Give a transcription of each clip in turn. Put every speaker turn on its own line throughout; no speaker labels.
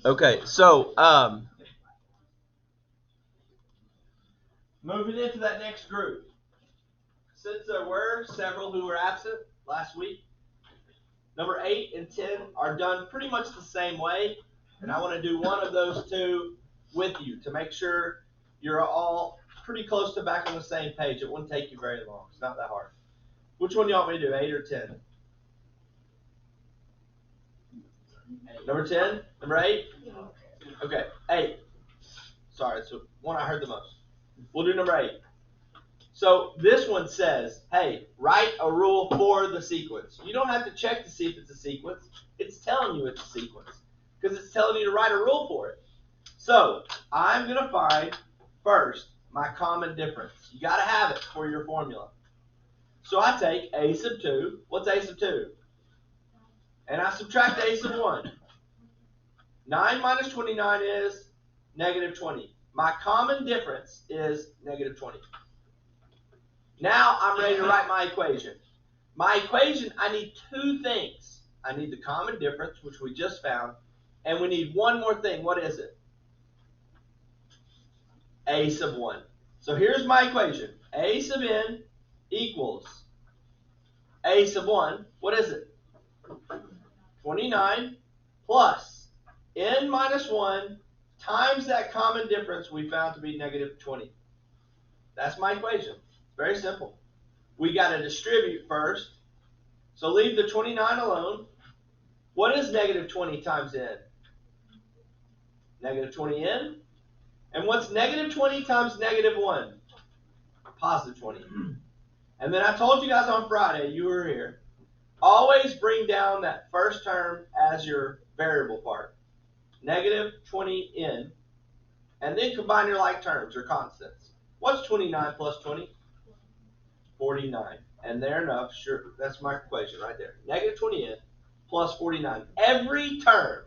Okay, so moving into that next group. Since there were several who were absent last week, number 8 and 10 are done pretty much the same way, and I want to do one of those two with you to make sure you're all pretty close to back on the same page. It wouldn't take you very long. It's not that hard. Which one do you want me to do, 8 or 10? Number 10? Number 8? Okay, 8. Sorry, it's the one I heard the most. We'll do number 8. So this one says, hey, write a rule for the sequence. You don't have to check to see if it's a sequence. It's telling you it's a sequence because it's telling you to write a rule for it. So I'm going to find first my common difference. You got to have it for your formula. So I take a sub 2. What's a sub 2? And I subtract a sub 1. 9 minus 29 is negative 20. My common difference is negative 20. Now I'm ready to write my equation. My equation, I need two things. I need the common difference, which we just found, and we need one more thing. What is it? A sub 1. So here's my equation. A sub n equals a sub 1. What is it? 29 plus n minus 1 times that common difference we found to be negative 20. That's my equation. Very simple. We got to distribute first. So leave the 29 alone. What is negative 20 times n? Negative 20n. And what's negative 20 times negative 1? Positive 20. And then I told you guys on Friday, you were here, always bring down that first term as your variable part. Negative 20n. And then combine your like terms or constants. What's 29 plus 20? 49. And there enough, sure, that's my equation right there. Negative 20n plus 49. Every term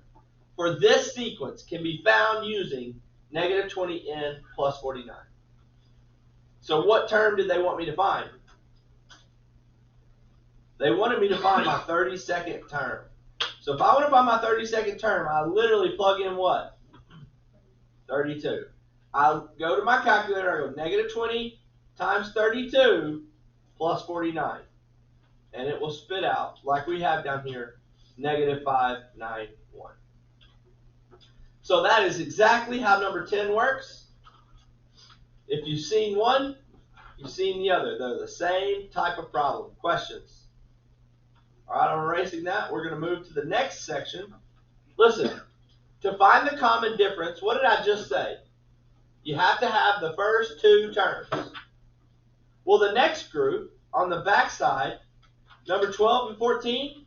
for this sequence can be found using negative 20n plus 49. So what term did they want me to find? They wanted me to find my 32nd term. So if I want to find my 32nd term, I literally plug in what? 32. I'll go to my calculator, I go negative 20 times 32 plus 49. And it will spit out, like we have down here, negative 591. So that is exactly how number 10 works. If you've seen one, you've seen the other. They're the same type of problem. Questions? All right, I'm erasing that. We're going to move to the next section. Listen, to find the common difference, what did I just say? You have to have the first two terms. Well, the next group, on the back side, number 12 and 14,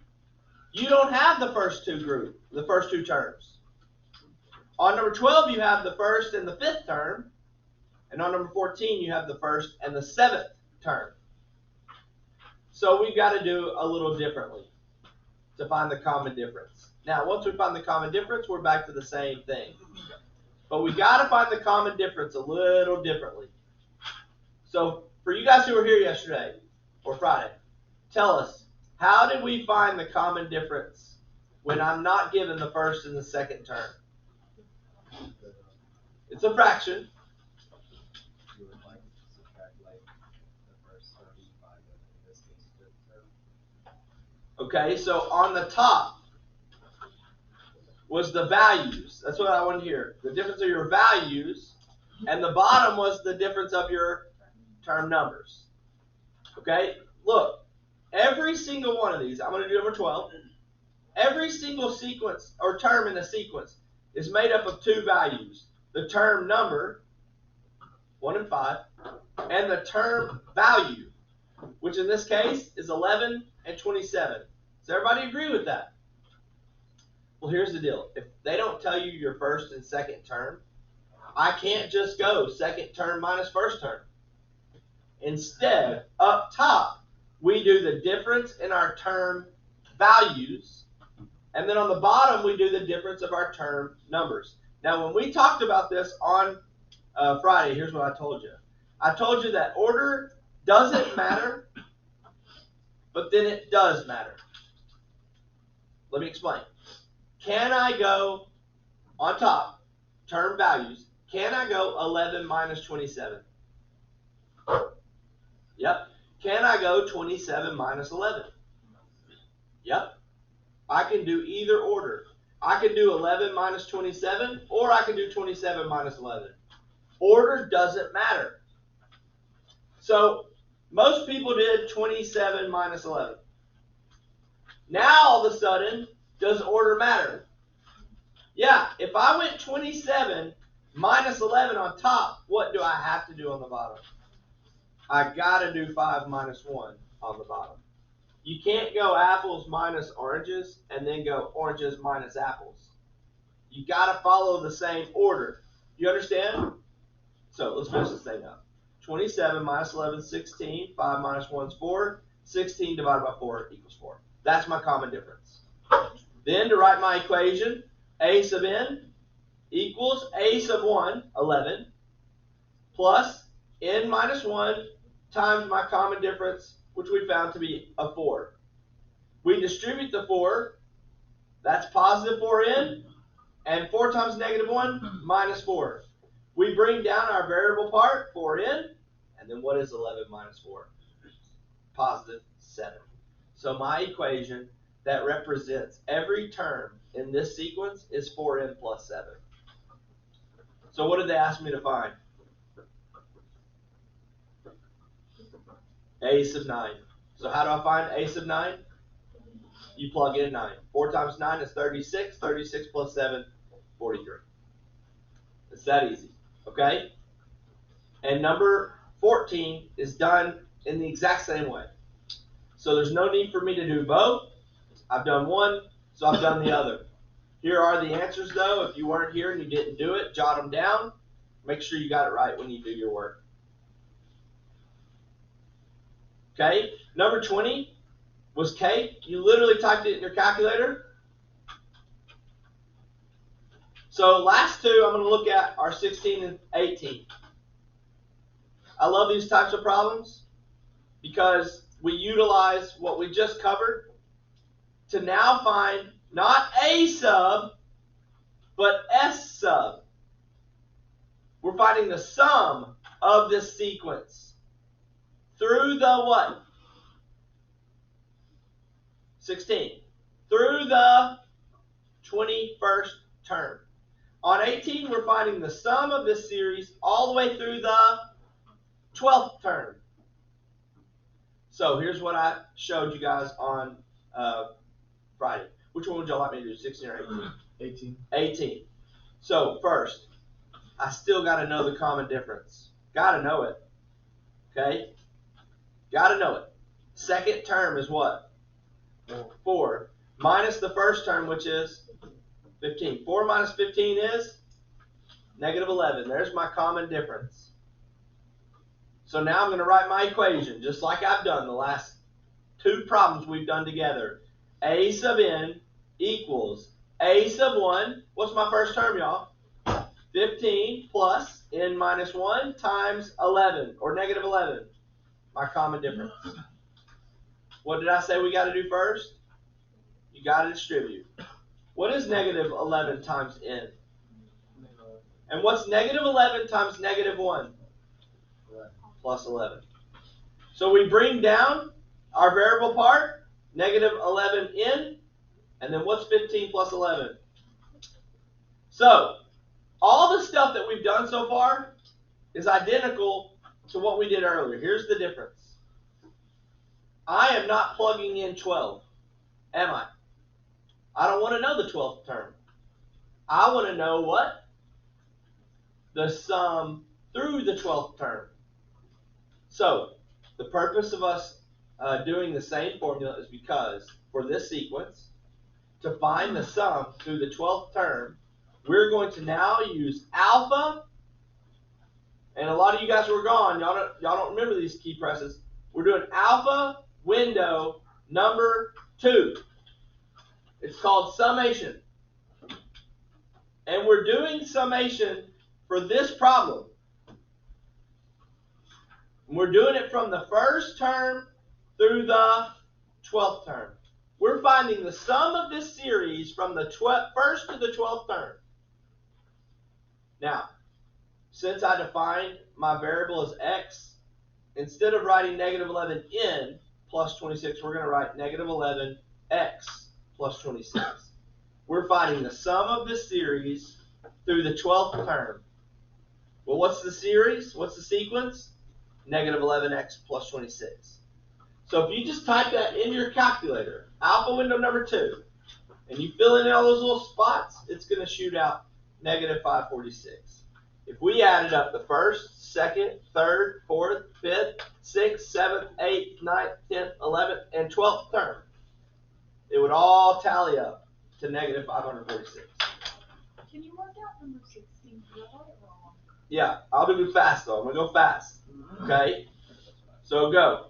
you don't have the first two terms. On number 12, you have the first and the fifth term. And on number 14, you have the first and the seventh term. So we've got to do a little differently to find the common difference. Now, once we find the common difference, we're back to the same thing. But we got to find the common difference a little differently. So for you guys who were here yesterday or Friday, tell us, how did we find the common difference when I'm not given the first and the second term? It's a fraction.
You would like to subtract like the first term by in this case fifth term.
Okay, so on the top was the values. That's what I want to hear. The difference of your values, and the bottom was the difference of your term numbers. Okay, look, every single one of these, I'm going to do number 12. Every single sequence or term in the sequence is made up of two values. The term number, 1 and 5, and the term value, which in this case is 11 and 27. Does everybody agree with that? Well, here's the deal. If they don't tell you your first and second term, I can't just go second term minus first term. Instead, up top, we do the difference in our term values, and then on the bottom, we do the difference of our term numbers. Now, when we talked about this on Friday, here's what I told you. I told you that order doesn't matter, but then it does matter. Let me explain. Can I go on top, term values, can I go 11 minus 27? Yep. Can I go 27 minus 11? Yep. I can do either order. I can do 11 minus 27, or I can do 27 minus 11. Order doesn't matter. So most people did 27 minus 11. Now all of a sudden, does order matter? Yeah, if I went 27 minus 11 on top, what do I have to do on the bottom? I gotta do 5 minus 1 on the bottom. You can't go apples minus oranges and then go oranges minus apples. You gotta follow the same order. You understand? So let's finish this thing up. 27 minus 11 is 16. 5 minus 1 is 4. 16 divided by 4 equals 4. That's my common difference. Then to write my equation, a sub n equals a sub 1, 11, plus n minus 1 times my common difference, which we found to be a 4. We distribute the 4, that's positive 4n, and 4 times negative 1, minus 4. We bring down our variable part, 4n, and then what is 11 minus 4? Positive 7. So my equation that represents every term in this sequence is 4n plus 7. So what did they ask me to find? A sub 9. So how do I find a sub 9? You plug in 9. 4 times 9 is 36. 36 plus 7, 43. It's that easy. Okay? And number 14 is done in the exact same way. So there's no need for me to do both. I've done one, so I've done the other. Here are the answers, though. If you weren't here and you didn't do it, jot them down. Make sure you got it right when you do your work. Okay? Number 20 was K. You literally typed it in your calculator. So last two I'm going to look at are 16 and 18. I love these types of problems because we utilize what we just covered to now find not A sub, but S sub. We're finding the sum of this sequence through the what? 16. Through the 21st term. On 18, we're finding the sum of this series all the way through the 12th term. So here's what I showed you guys on Friday. Which one would y'all like me to do, 16 or 18?
18.
18. So first, I still got to know the common difference. Got to know it. Okay? Got to know it. Second term is what? 4. Minus the first term, which is 15. 4 minus 15 is negative 11. There's my common difference. So now I'm going to write my equation, just like I've done the last two problems we've done together. A sub n equals a sub 1. What's my first term, y'all? 15 plus n minus 1 times 11, or negative 11. My common difference. What did I say we got to do first? You got to distribute. What is negative 11 times n? And what's negative 11 times negative 1? Plus 11. So we bring down our variable part, negative 11n, and then what's 15 plus 11? So all the stuff that we've done so far is identical to what we did earlier. Here's the difference. I am not plugging in 12, am I? I don't want to know the 12th term. I want to know what? The sum through the 12th term. So the purpose of us doing the same formula is because for this sequence, to find the sum through the 12th term, we're going to now use alpha. And a lot of you guys were gone. Y'all don't remember these key presses. We're doing alpha window number 2. It's called summation. And we're doing summation for this problem. And we're doing it from the first term through the 12th term. We're finding the sum of this series from the first to the 12th term. Now, since I defined my variable as x, instead of writing negative 11n plus 26, we're going to write negative 11x plus 26. We're finding the sum of this series through the 12th term. Well, what's the series? What's the sequence? Negative 11x plus 26. So if you just type that in your calculator, alpha window number 2, and you fill in all those little spots, it's going to shoot out negative 546. If we added up the first, second, third, fourth, fifth, sixth, seventh, eighth, ninth, 10th, 11th, and 12th term, it would all tally up to negative 546.
Can you work out number 16? Right or wrong?
Yeah, I'll do it fast though. I'm going to go fast. Okay? So go.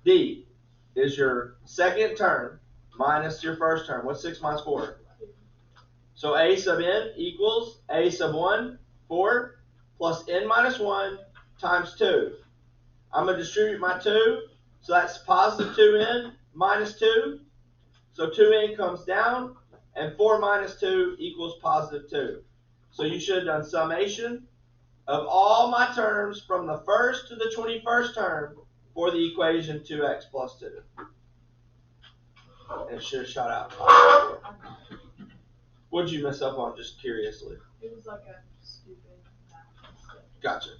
D is your second term minus your first term. What's 6 minus 4? So a sub n equals a sub 1, 4, plus n minus 1 times 2. I'm going to distribute my 2, so that's positive 2n minus 2. So 2n comes down, and 4 minus 2 equals positive 2. So you should have done summation of all my terms from the first to the 21st term for the equation 2x plus 2. And it should have shot out. What did you mess up on, just curiously?
It was like a stupid math.
Gotcha.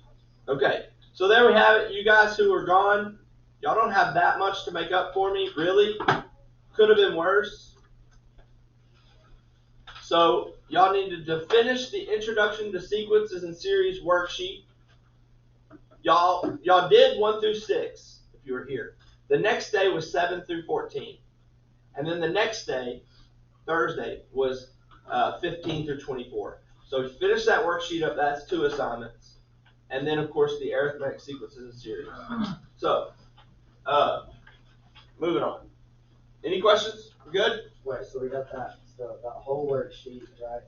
Okay, so there we have it. You guys who are gone, y'all don't have that much to make up for me, really. Could have been worse. So y'all needed to finish the introduction to sequences and series worksheet. Y'all did 1 through 6 if you were here. The next day was 7 through 14. And then the next day, Thursday, was 15 through 24. So finish that worksheet up. That's 2 assignments. And then, of course, the arithmetic sequences and series. So, moving on. Any questions? We're good?
Wait, so we got that. So that whole worksheet, right?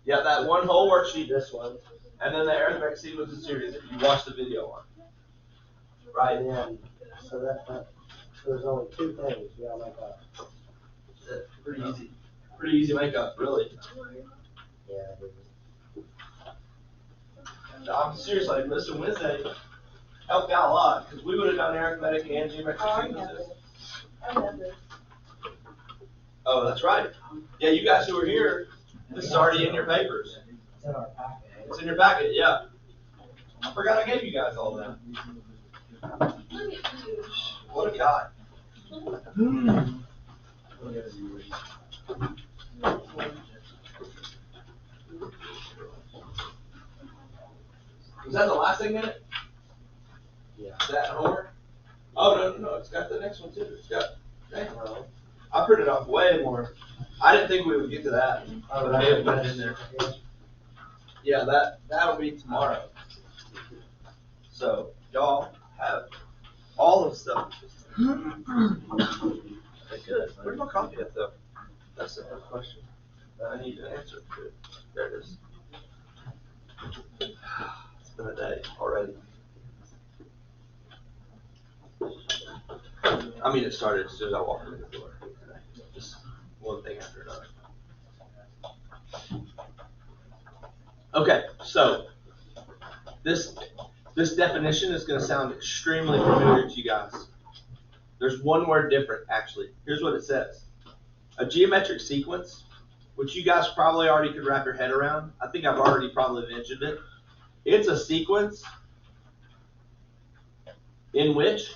Yeah, that one whole worksheet.
This one.
And then the arithmetic sequences series if you watch the video on. Right?
And then, so so there's only 2 things we gotta make up.
Pretty easy. Pretty easy makeup, really.
Yeah, it is.
I'm seriously, Mr. Wednesday helped out a lot because we would have done arithmetic and geometric sequences.
I know this.
Oh, that's right. Yeah, you guys who were here, this is already in your papers.
It's in our packet.
It's in your packet, yeah. I forgot I gave you guys all that. What a guy. Was that the last thing in it?
Yeah.
Is that homework? Oh, no. It's got the next one too. It's got, dang.
Well,
I printed off way more. I didn't think we would get to that.
oh,
But they put it in there. Yeah, that'll be tomorrow. So y'all have all the stuff. Okay, good. Where's my copy at though? That's the first question that I need to answer. Good. There it is. It's been a day already. I mean, it started as soon as I walked in the door. Just one thing after another. Okay, so this definition is going to sound extremely familiar to you guys. There's one word different, actually. Here's what it says. A geometric sequence, which you guys probably already could wrap your head around. I think I've already probably mentioned it. It's a sequence in which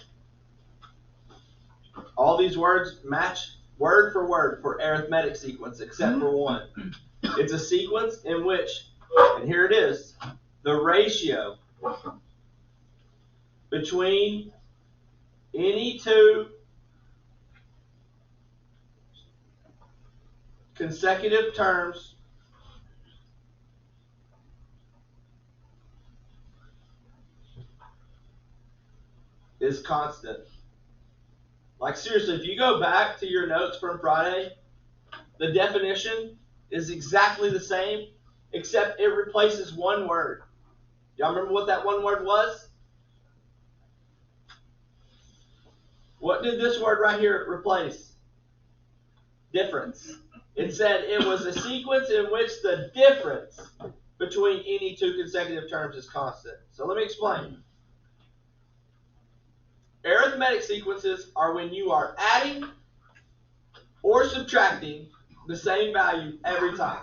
all these words match word for word for arithmetic sequence, except for one. It's a sequence in which, and here it is, the ratio between any 2 consecutive terms is constant. Like seriously, if you go back to your notes from Friday, the definition is exactly the same, except it replaces one word. Y'all remember what that one word was? What did this word right here replace? Difference. It said it was a sequence in which the difference between any two consecutive terms is constant. So let me explain. Arithmetic sequences are when you are adding or subtracting the same value every time.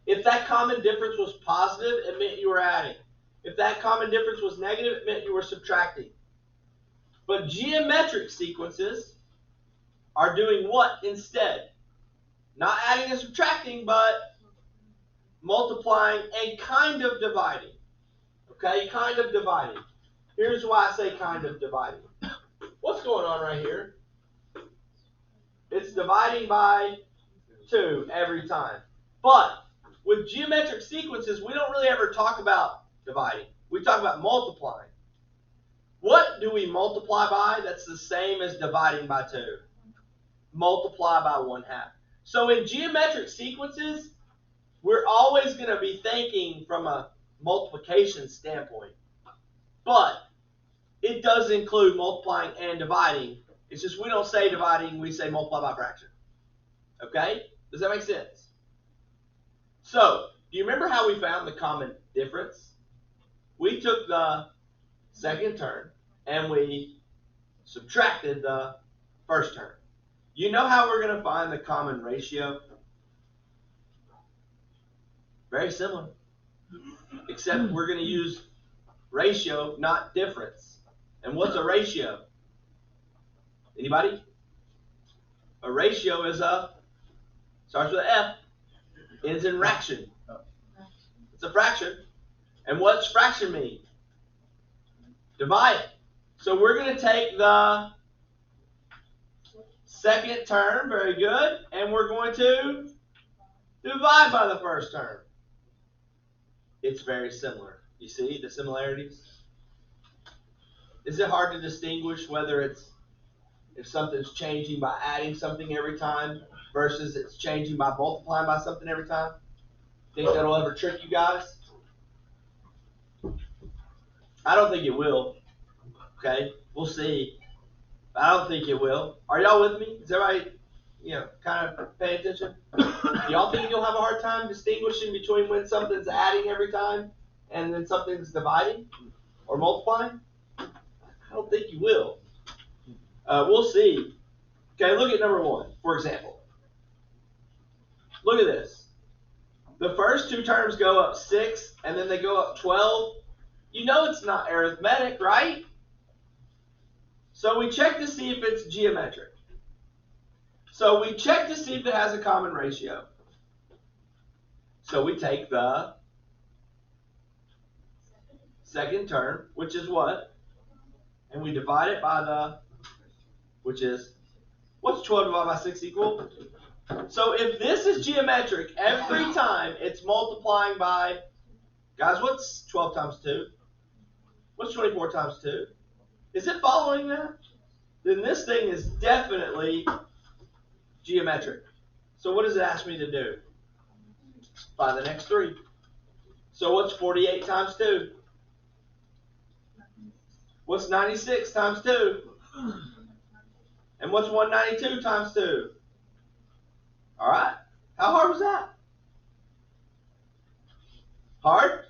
If that common difference was positive, it meant you were adding. If that common difference was negative, it meant you were subtracting. But geometric sequences are doing what instead? Not adding and subtracting, but multiplying and kind of dividing. Okay, kind of dividing. Here's why I say kind of dividing. What's going on right here? It's dividing by 2 every time. But with geometric sequences, we don't really ever talk about dividing. We talk about multiplying. What do we multiply by that's the same as dividing by 2? Multiply by 1/2. So in geometric sequences, we're always going to be thinking from a multiplication standpoint. But it does include multiplying and dividing. It's just we don't say dividing, we say multiply by fraction. Okay? Does that make sense? So, do you remember how we found the common difference? We took the second term and we subtracted the first term. You know how we're going to find the common ratio? Very similar. Except we're going to use ratio, not difference. And what's a ratio? Anybody? A ratio is starts with an F, ends in fraction. It's a fraction. And what's fraction mean? Divide. So we're going to take the second term, very good, and we're going to divide by the first term. It's very similar. You see the similarities? Is it hard to distinguish whether it's if something's changing by adding something every time versus it's changing by multiplying by something every time? Think that'll ever trick you guys? I don't think it will. Okay, we'll see. I don't think it will. Are y'all with me? Is everybody, kind of paying attention? Do y'all think you'll have a hard time distinguishing between when something's adding every time and then something's dividing or multiplying? I don't think you will. We'll see. Okay, look at number 1, for example. Look at this. The first 2 terms go up 6, and then they go up 12. You know it's not arithmetic, right? So we check to see if it's geometric. So we check to see if it has a common ratio. So we take the second term, which is what? And we divide it by the, which is, what's 12 divided by 6 equal? So if this is geometric, every time it's multiplying by, guys, what's 12 times 2? What's 24 times 2? Is it following that? Then this thing is definitely geometric. So what does it ask me to do? By the next 3. So what's 48 times 2? What's 96 times 2? And what's 192 times 2? All right. How hard was that? Hard?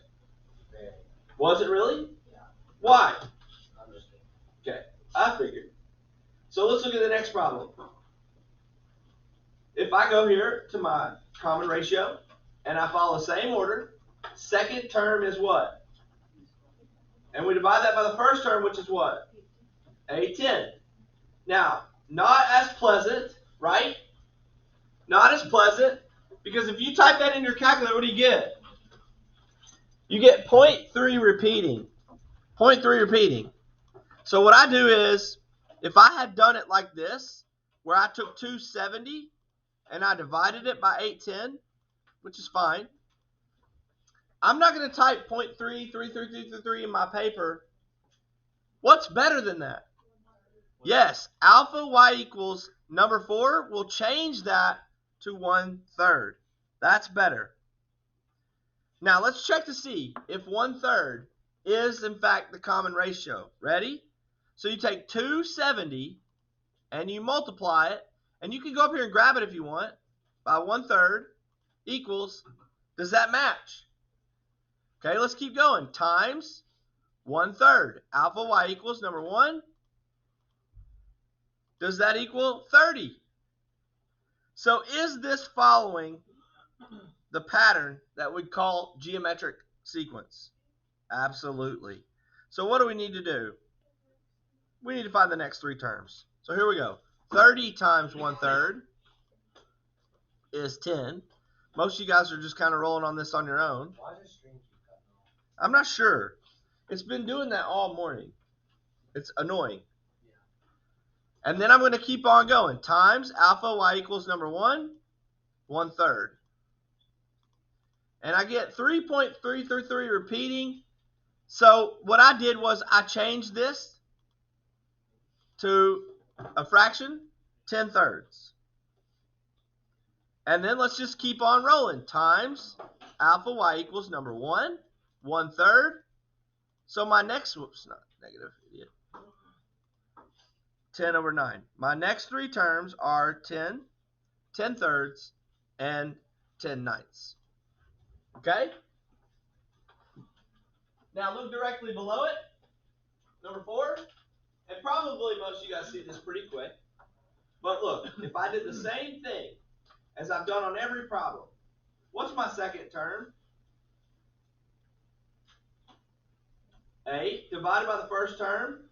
Was it really?
Yeah.
Why? Okay, I figured. So let's look at the next problem. If I go here to my common ratio and I follow the same order, second term is what? And we divide that by the first term, which is what? A10. Now, not as pleasant, right? Not as pleasant, because if you type that in your calculator, what do you get? You get 0.3 repeating. 0.3 repeating. So what I do is, if I had done it like this, where I took 270 and I divided it by 810, which is fine, I'm not going to type 0.33333 in my paper. What's better than that? Yes, alpha y equals number 4. We'll change that to 1/3. That's better. Now let's check to see if 1/3 is in fact the common ratio. Ready? So you take 270 and you multiply it, and you can go up here and grab it if you want, by 1/3 equals Does that match? Okay, let's keep going. Times 1/3. Alpha y equals number 1. Does that equal 30? So is this following the pattern that we'd call geometric sequence? Absolutely. So what do we need to do? We need to find the next three terms. So here we go. 30 times 1/3 is 10. Most of you guys are just kind of rolling on this on your own.
Why does stream keep cutting off?
I'm not sure. It's been doing that all morning. It's annoying. And then I'm going to keep on going. Times alpha y equals number 1, 1/3. And I get 3.333 repeating. So what I did was I changed this to a fraction, 10/3. And then let's just keep on rolling. Times alpha y equals number 1, 1/3. So my next, whoops, not negative, idiot. 10 over 9. My next three terms are 10, 10/3, and 10/9. Okay? Now look directly below it. Number 4. And probably most of you guys see this pretty quick. But look, if I did the same thing as I've done on every problem, what's my second term? 8 divided by the first term.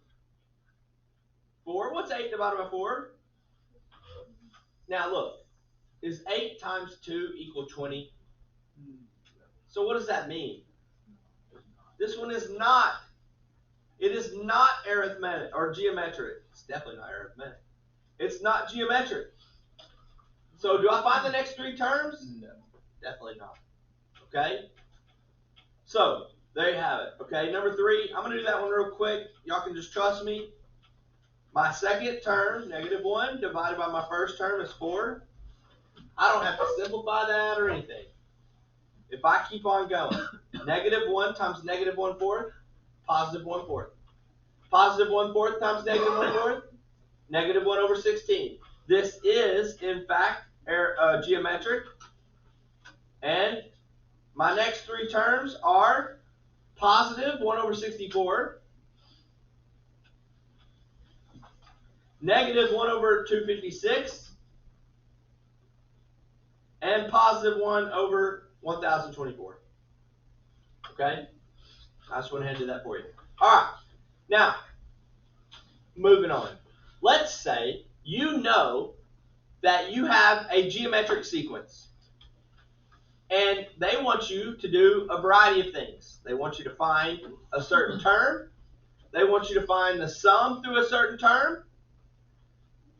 4. What's 8 divided by 4? Now look, is 8 times 2 equal 20? So what does that mean? This one is not. It is not arithmetic or geometric. It's definitely not arithmetic. It's not geometric. So do I find the next three terms? No, definitely not. Okay? So there you have it. Okay, number 3. I'm going to do that one real quick. Y'all can just trust me. My second term, -1, divided by my first term is 4. I don't have to simplify that or anything. If I keep on going, -1 times -1/4, positive 1/4. Positive 1/4 times -1/4, -1 over 16. This is, in fact, geometric. And my next three terms are positive 1 over 64, -1 over 256, and positive 1 over 1024. Okay? I just went ahead and did that for you. All right. Now, moving on. Let's say you know that you have a geometric sequence. And they want you to do a variety of things. They want you to find a certain term. They want you to find the sum through a certain term.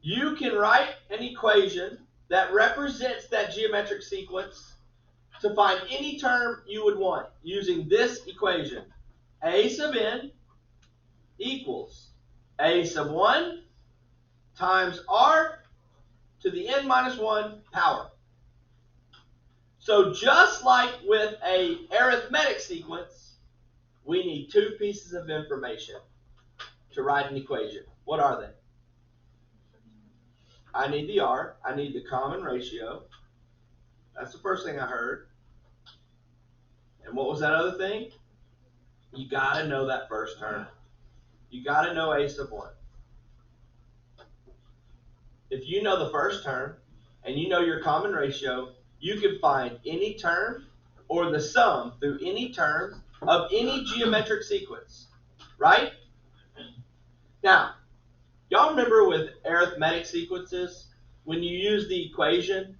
You can write an equation that represents that geometric sequence to find any term you would want using this equation. A sub n equals a sub 1 times r to the n minus 1 power. So just like with a arithmetic sequence, we need two pieces of information to write an equation. What are they? I need the r. I need the common ratio. That's the first thing I heard. And what was that other thing? You got to know that first term. You got to know a sub 1. If you know the first term and you know your common ratio, you can find any term or the sum through any term of any geometric sequence, right? Now, y'all remember with arithmetic sequences, when you use the equation,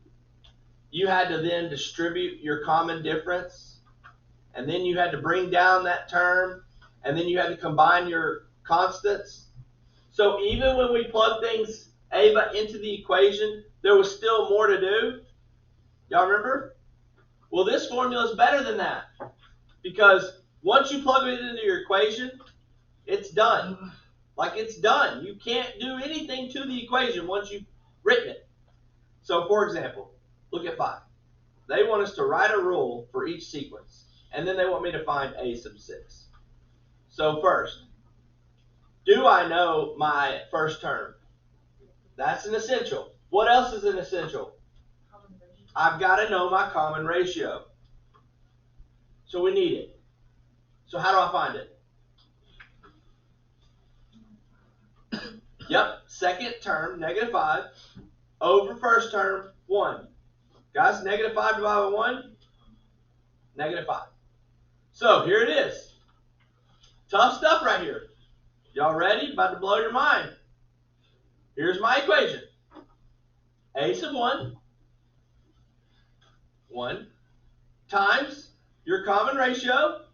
you had to then distribute your common difference, and then you had to bring down that term, and then you had to combine your constants. So even when we plug things Ava into the equation, there was still more to do. Y'all remember? Well, this formula is better than that, because once you plug it into your equation, it's done. Like, it's done. You can't do anything to the equation once you've written it. So, for example, look at 5. They want us to write a rule for each sequence, and then they want me to find a sub 6. So first, do I know my first term? That's an essential. What else is an essential? I've got to know my common ratio. So we need it. So how do I find it? Yep, second term, -5, over first term, 1. Guys, -5 divided by 1, -5. So here it is. Tough stuff right here. Y'all ready? About to blow your mind. Here's my equation. A sub 1 times your common ratio,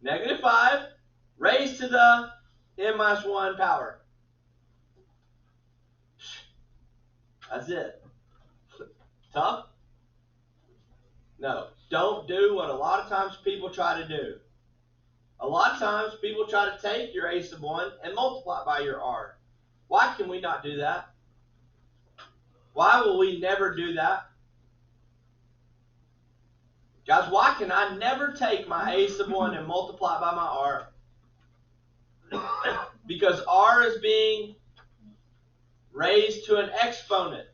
-5 raised to the n minus 1 power. That's it. Tough? No. Don't do what a lot of times people try to do. A lot of times people try to take your a sub 1 and multiply it by your r. Why can we not do that? Why will we never do that? Guys, why can I never take my a sub 1 and multiply it by my r? Because r is being raised to an exponent.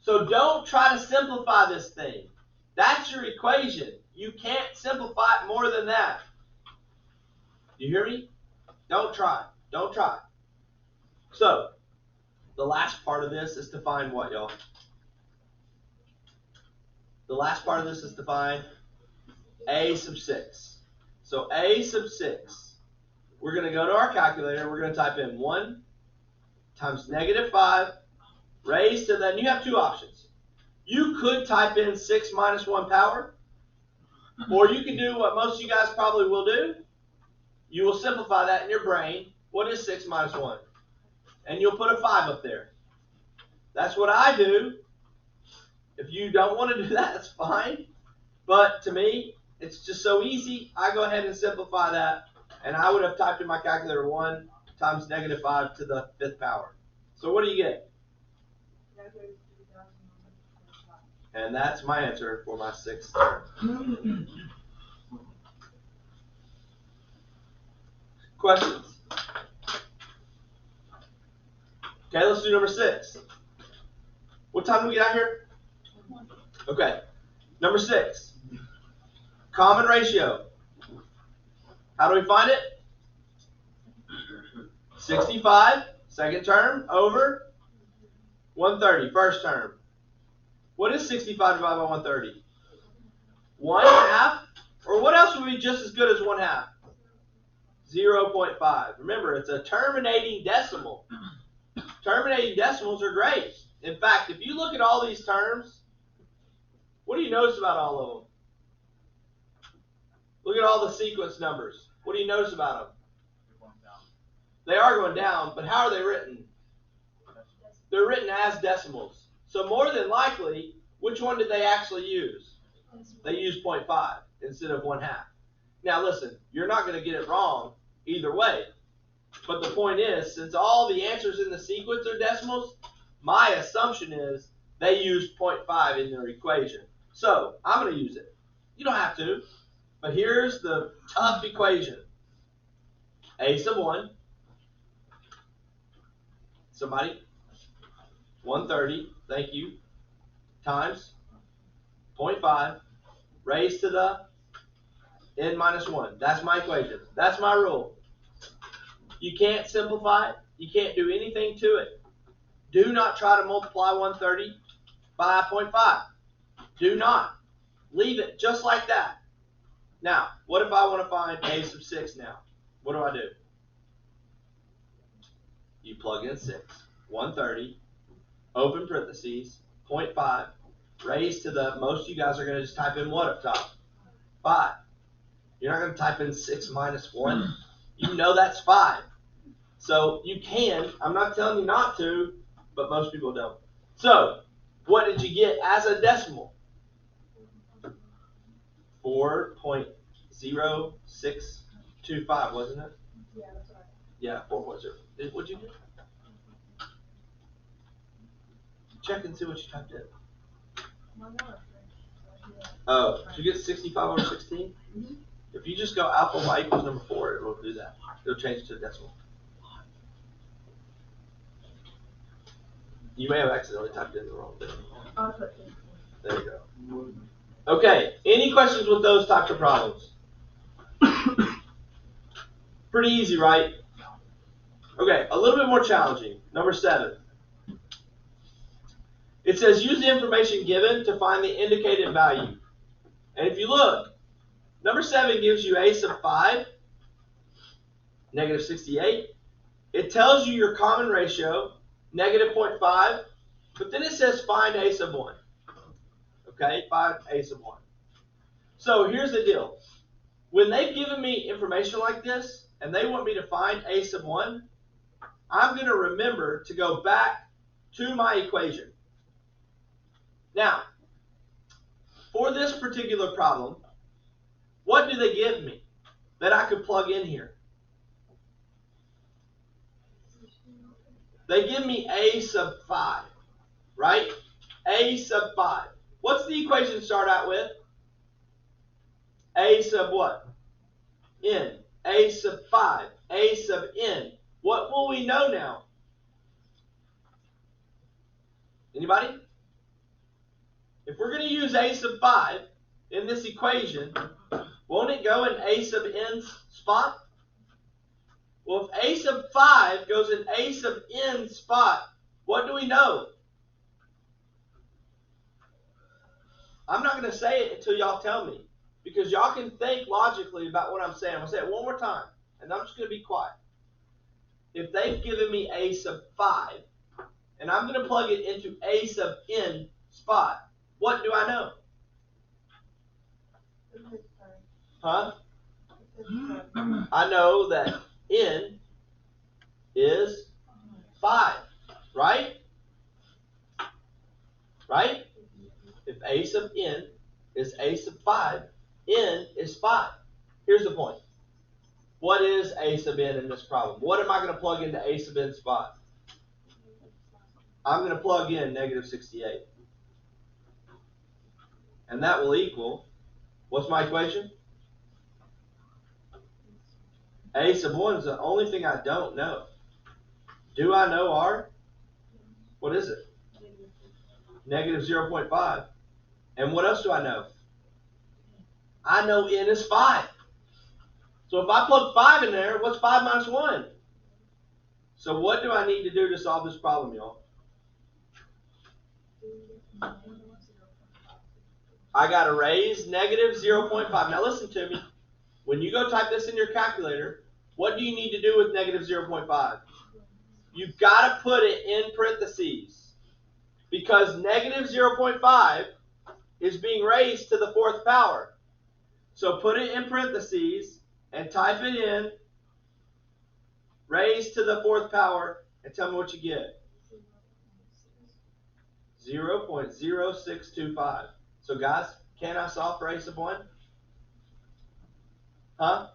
So don't try to simplify this thing. That's your equation. You can't simplify it more than that. You hear me? Don't try. Don't try. So, the last part of this is to find what, y'all? The last part of this is to find a sub 6. So a sub 6. We're going to go to our calculator. We're going to type in 1 times -5 raised to, then you have two options. You could type in 6 minus 1 power, or you can do what most of you guys probably will do. You will simplify that in your brain. What is 6 minus 1? And you'll put a 5 up there. That's what I do. If you don't want to do that, that's fine. But to me, it's just so easy. I go ahead and simplify that. And I would have typed in my calculator 1 times -5 to the 5th power. So what do you get? And that's my answer for my 6th term. Questions? Okay, let's do number 6. What time do we get out here? Okay. Number 6. Common ratio. How do we find it? 65, second term, over 130, first term. What is 65 divided by 130? 1/2, or what else would be just as good as 1/2? 0.5. Remember, it's a terminating decimal. Terminating decimals are great. In fact, if you look at all these terms, what do you notice about all of them? Look at all the sequence numbers. What do you notice about them? They are going down, but how are they written? They're written as decimals. So more than likely, which one did they actually use? They used 0.5 instead of 1/2. Now listen, you're not going to get it wrong either way. But the point is, since all the answers in the sequence are decimals, my assumption is they used 0.5 in their equation. So I'm going to use it. You don't have to, but here's the tough equation. A sub 1. Somebody? 130, thank you, times 0.5 raised to the n minus 1. That's my equation. That's my rule. You can't simplify it. You can't do anything to it. Do not try to multiply 130 by 0.5. Do not. Leave it just like that. Now, what if I want to find a sub 6 now? What do I do? You plug in 6. 130, open parentheses, 0.5, raised to the, most of you guys are going to just type in what up top? 5. You're not going to type in 6 minus 1. You know that's 5. So you can, I'm not telling you not to, but most people don't. So, what did you get as a decimal? 4.0625, wasn't it?
Yeah, that's right.
Yeah, 4.0. What'd you get? Check and see what you typed in. Oh, did you get 65 over 16?
Mm-hmm.
If you just go alpha y equals number 4, it will do that. It'll change it to a decimal. You may have accidentally typed in the wrong thing. There you go. Okay, any questions with those types of problems? Pretty easy, right? Okay, a little bit more challenging. Number 7. It says use the information given to find the indicated value. And if you look, number 7 gives you a sub 5, negative 68. It tells you your common ratio, negative 0.5, but then it says find a sub 1. Okay, find a sub 1. So here's the deal. When they've given me information like this, and they want me to find a sub 1, I'm going to remember to go back to my equation. Now, for this particular problem, what do they give me that I could plug in here? They give me a sub 5, right? A sub 5. What's the equation start out with? A sub what? N. A sub 5. A sub n. What will we know now? Anybody? If we're going to use a sub 5 in this equation, won't it go in a sub n's spot? Well, if a sub 5 goes in a sub n spot, what do we know? I'm not going to say it until y'all tell me, because y'all can think logically about what I'm saying. I'm going to say it one more time, and I'm just going to be quiet. If they've given me a sub 5, and I'm going to plug it into a sub n spot, what do I know? Huh? I know that n is 5, right? Right? If a sub n is a sub 5, n is 5. Here's the point. What is a sub n in this problem? What am I going to plug into a sub n spot? I'm going to plug in negative 68. And that will equal, what's my equation? A sub 1 is the only thing I don't know. Do I know R? What is it? Negative 0.5. And what else do I know? I know n is 5. So if I plug 5 in there, what's 5 minus 1? So what do I need to do to solve this problem, y'all? I got to raise negative 0.5. Now listen to me. When you go type this in your calculator, what do you need to do with negative 0.5? You've got to put it in parentheses, because negative 0.5 is being raised to the 4th power. So put it in parentheses and type it in, raised to the 4th power, and tell me what you get. 0.0625. So guys, can I solve for a sub 1? Huh?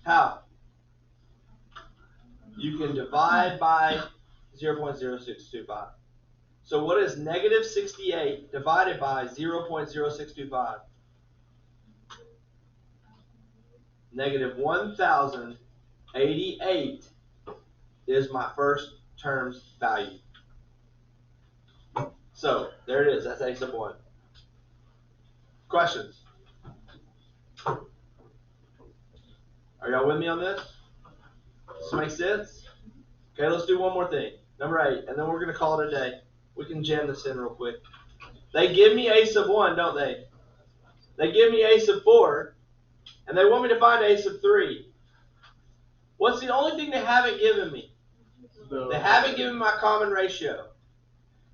How? You can divide by 0.0625. So what is negative 68 divided by 0.0625? Negative 1088 is my first term's value. So there it is. That's a sub 1. Questions? Are y'all with me on this? Does this make sense? Okay, let's do one more thing. Number 8, and then we're going to call it a day. We can jam this in real quick. They give me a sub 1, don't they? They give me a sub 4, and they want me to find a sub 3. What's the only thing they haven't given me? They haven't given me my common ratio.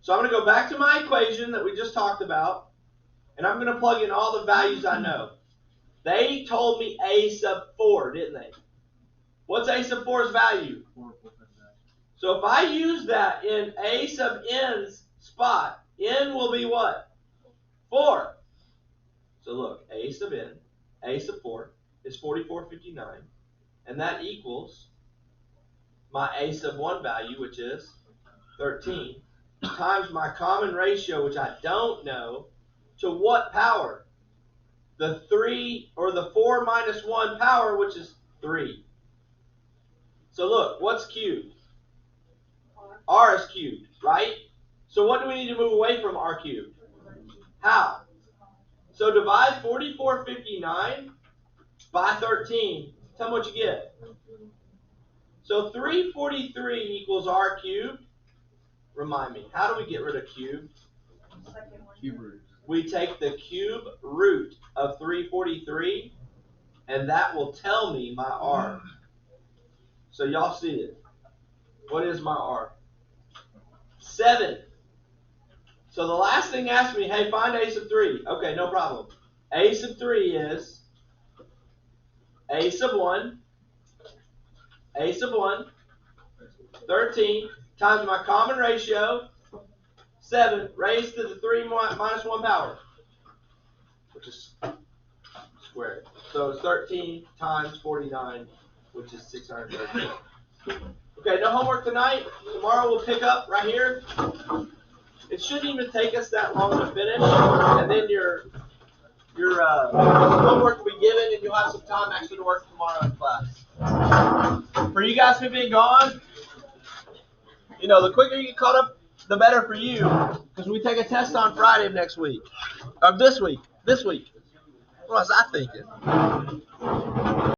So I'm going to go back to my equation that we just talked about, and I'm going to plug in all the values I know. They told me a sub 4, didn't they? What's a sub 4's value? So if I use that in a sub n's spot, n will be what? 4. So look, a sub n, a sub 4 is 4459, and that equals my a sub 1 value, which is 13, times my common ratio, which I don't know, to what power? The 3 or the 4 minus 1 power, which is 3. So look, what's cubed? R is cubed, right? So what do we need to move away from R cubed? How? So divide 4459 by 13. Tell me what you get. So 343 equals r cubed. Remind me, how do we get rid of cube?
Cube root.
We take the cube root of 343, and that will tell me my r. So y'all see it. What is my r? 7. So the last thing asked me, hey, find a sub 3. Okay, no problem. A sub 3 is a sub 1, 13, times my common ratio, 7, raised to the 3 minus 1 power, which is squared. So it's 13 times 49, which is 630. Okay, no homework tonight. Tomorrow we'll pick up right here. It shouldn't even take us that long to finish, and then your homework will be given, and you'll have some time actually to work tomorrow in class. For you guys who've been gone, you know, the quicker you get caught up, the better for you, because we take a test on Friday of next week, of this week. What was I thinking?